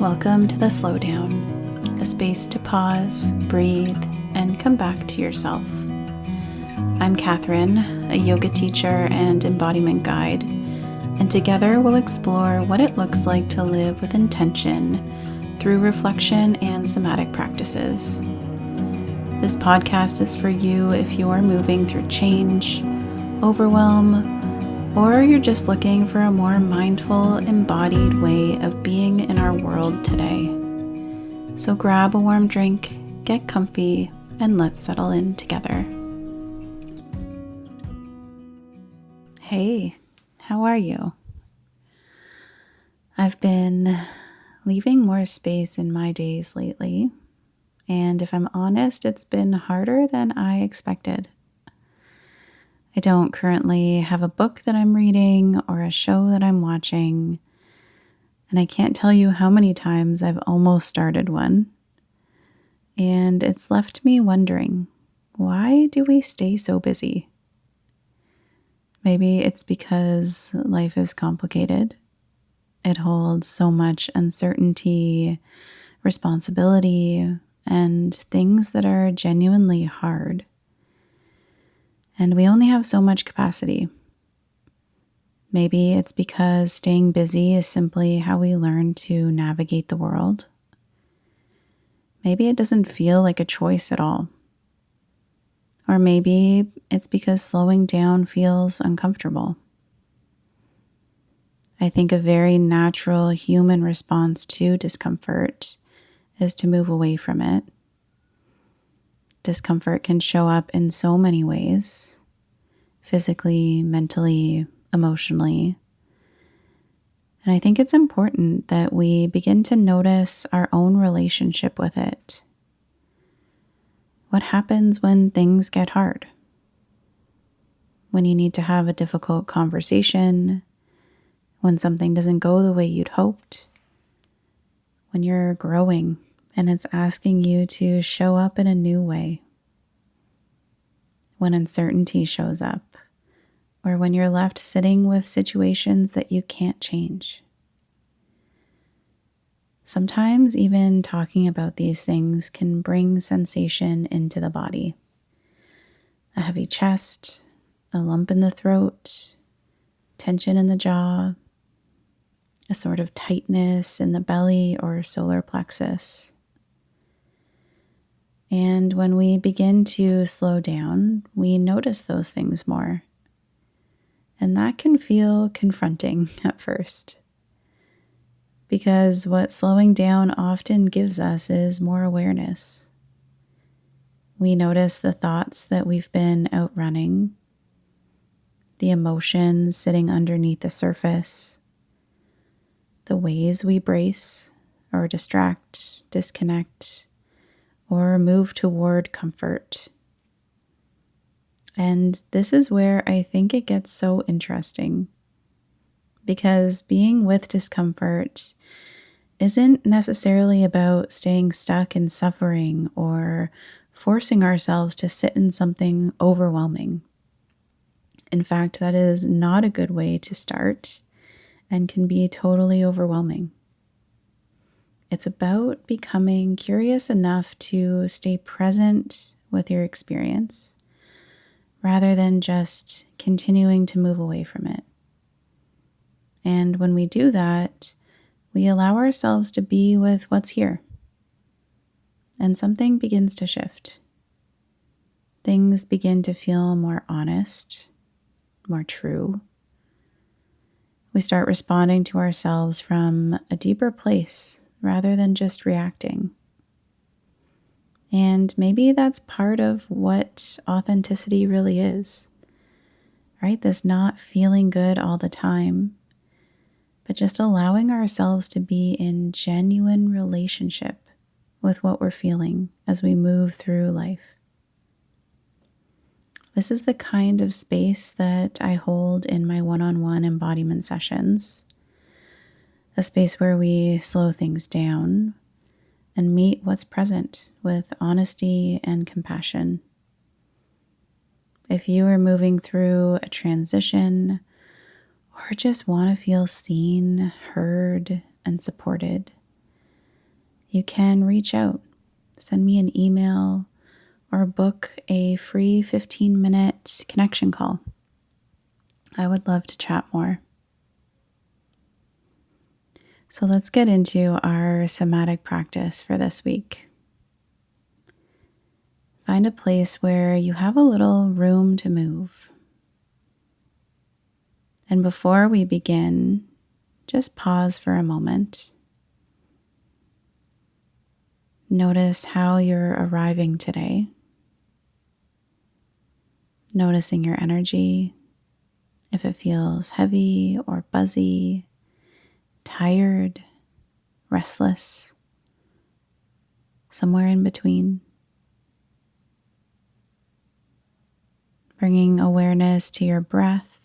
Welcome to the Slowdown, a space to pause, breathe, and come back to yourself. I'm Catherine, a yoga teacher and embodiment guide, and together we'll explore what it looks like to live with intention through reflection and somatic practices. This podcast is for you if you are moving through change, overwhelm, or you're just looking for a more mindful, embodied way of being in our world today. So grab a warm drink, get comfy, and let's settle in together. Hey, how are you? I've been leaving more space in my days lately, and if I'm honest, it's been harder than I expected. I don't currently have a book that I'm reading or a show that I'm watching, and I can't tell you how many times I've almost started one. And it's left me wondering, why do we stay so busy? Maybe it's because life is complicated. It holds so much uncertainty, responsibility, and things that are genuinely hard. And we only have so much capacity. Maybe it's because staying busy is simply how we learn to navigate the world. Maybe it doesn't feel like a choice at all. Or maybe it's because slowing down feels uncomfortable. I think a very natural human response to discomfort is to move away from it. Discomfort can show up in so many ways, physically, mentally, emotionally. And I think it's important that we begin to notice our own relationship with it. What happens when things get hard? When you need to have a difficult conversation, when something doesn't go the way you'd hoped, when you're growing and it's asking you to show up in a new way, when uncertainty shows up, or when you're left sitting with situations that you can't change. Sometimes even talking about these things can bring sensation into the body. A heavy chest, a lump in the throat, tension in the jaw, a sort of tightness in the belly or solar plexus. And when we begin to slow down, we notice those things more. And that can feel confronting at first. Because what slowing down often gives us is more awareness. We notice the thoughts that we've been outrunning, the emotions sitting underneath the surface, the ways we brace or distract, disconnect, or move toward comfort. And this is where I think it gets so interesting, because being with discomfort isn't necessarily about staying stuck in suffering or forcing ourselves to sit in something overwhelming. In fact, that is not a good way to start and can be totally overwhelming. It's about becoming curious enough to stay present with your experience rather than just continuing to move away from it. And when we do that, we allow ourselves to be with what's here. And something begins to shift. Things begin to feel more honest, more true. We start responding to ourselves from a deeper place rather than just reacting. And maybe that's part of what authenticity really is, right? This not feeling good all the time, but just allowing ourselves to be in genuine relationship with what we're feeling as we move through life. This is the kind of space that I hold in my one-on-one embodiment sessions, a space where we slow things down and meet what's present with honesty and compassion. If you are moving through a transition or just want to feel seen, heard, and supported, you can reach out, send me an email, or book a free 15-minute connection call. I would love to chat more. So let's get into our somatic practice for this week. Find a place where you have a little room to move. And before we begin, just pause for a moment. Notice how you're arriving today. Noticing your energy, if it feels heavy or buzzy, tired, restless, somewhere in between. Bringing awareness to your breath,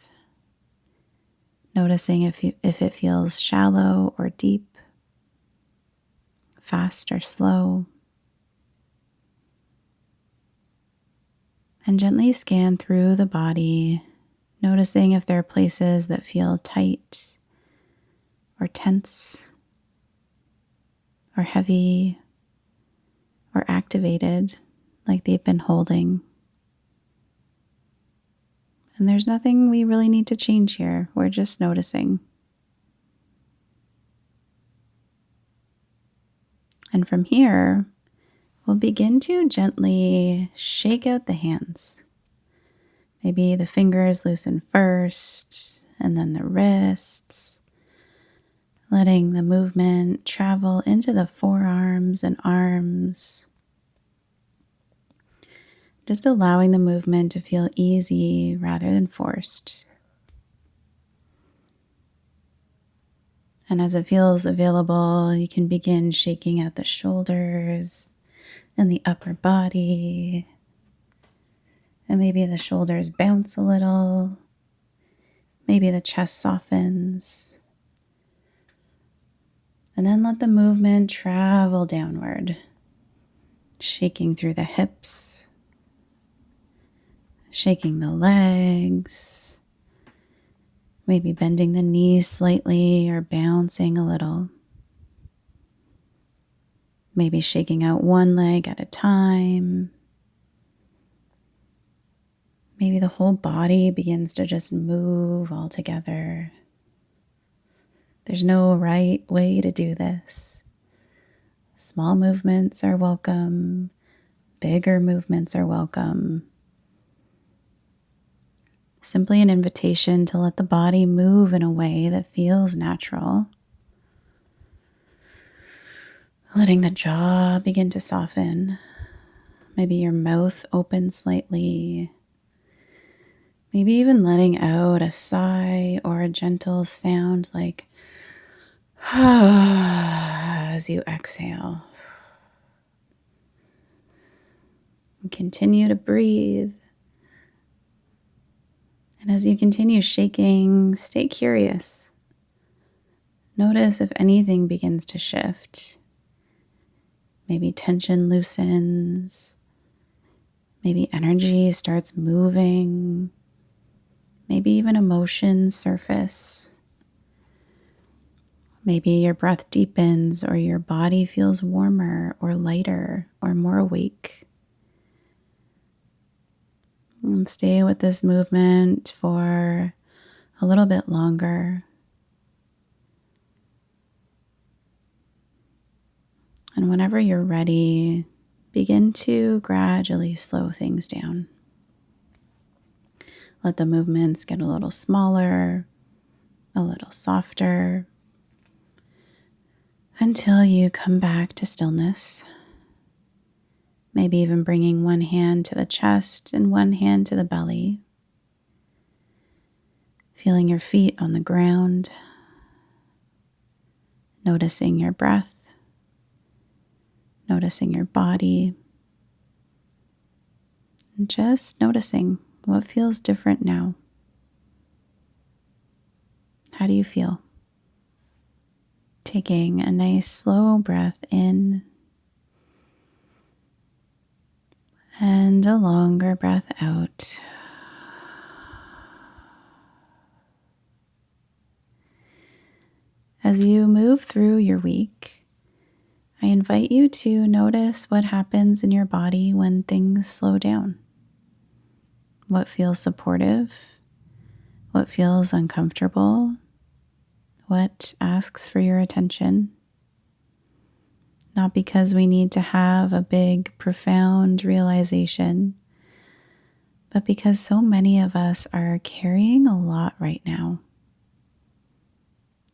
noticing if it feels shallow or deep, fast or slow. And gently scan through the body, noticing if there are places that feel tight or tense or heavy or activated, like they've been holding. And there's nothing we really need to change here. We're just noticing. And from here, we'll begin to gently shake out the hands. Maybe the fingers loosen first, and then the wrists, letting the movement travel into the forearms and arms. Just allowing the movement to feel easy rather than forced. And as it feels available, you can begin shaking out the shoulders and the upper body. And maybe the shoulders bounce a little. Maybe the chest softens. And then let the movement travel downward, shaking through the hips, shaking the legs, maybe bending the knees slightly or bouncing a little. Maybe shaking out one leg at a time. Maybe the whole body begins to just move all together. There's no right way to do this. Small movements are welcome. Bigger movements are welcome. Simply an invitation to let the body move in a way that feels natural. Letting the jaw begin to soften. Maybe your mouth opens slightly. Maybe even letting out a sigh or a gentle sound like as you exhale. And continue to breathe. And as you continue shaking, stay curious. Notice if anything begins to shift. Maybe tension loosens. Maybe energy starts moving. Maybe even emotions surface. Maybe your breath deepens or your body feels warmer or lighter or more awake. And stay with this movement for a little bit longer. And whenever you're ready, begin to gradually slow things down. Let the movements get a little smaller, a little softer, until you come back to stillness. Maybe even bringing one hand to the chest and one hand to the belly. Feeling your feet on the ground. Noticing your breath. Noticing your body. And just noticing what feels different now. How do you feel? Taking a nice slow breath in and a longer breath out. As you move through your week, I invite you to notice what happens in your body when things slow down. What feels supportive? What feels uncomfortable? What asks for your attention? Not because we need to have a big, profound realization, but because so many of us are carrying a lot right now.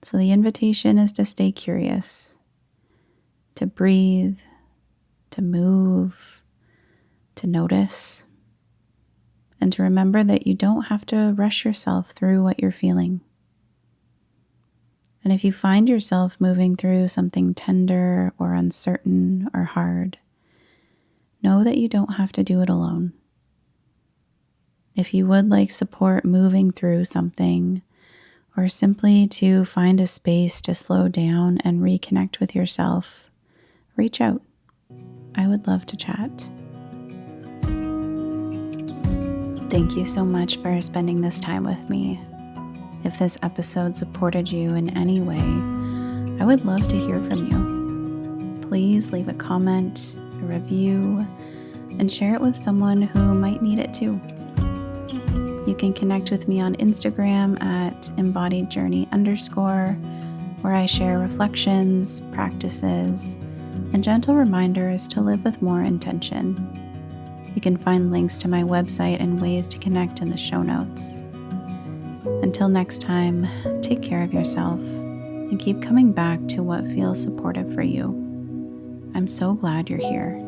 So the invitation is to stay curious, to breathe, to move, to notice, and to remember that you don't have to rush yourself through what you're feeling. And if you find yourself moving through something tender or uncertain or hard, know that you don't have to do it alone. If you would like support moving through something, or simply to find a space to slow down and reconnect with yourself, reach out. I would love to chat. Thank you so much for spending this time with me. If this episode supported you in any way, I would love to hear from you. Please leave a comment, a review, and share it with someone who might need it too. You can connect with me on Instagram at embodiedjourney_, where I share reflections, practices, and gentle reminders to live with more intention. You can find links to my website and ways to connect in the show notes. Until next time, take care of yourself and keep coming back to what feels supportive for you. I'm so glad you're here.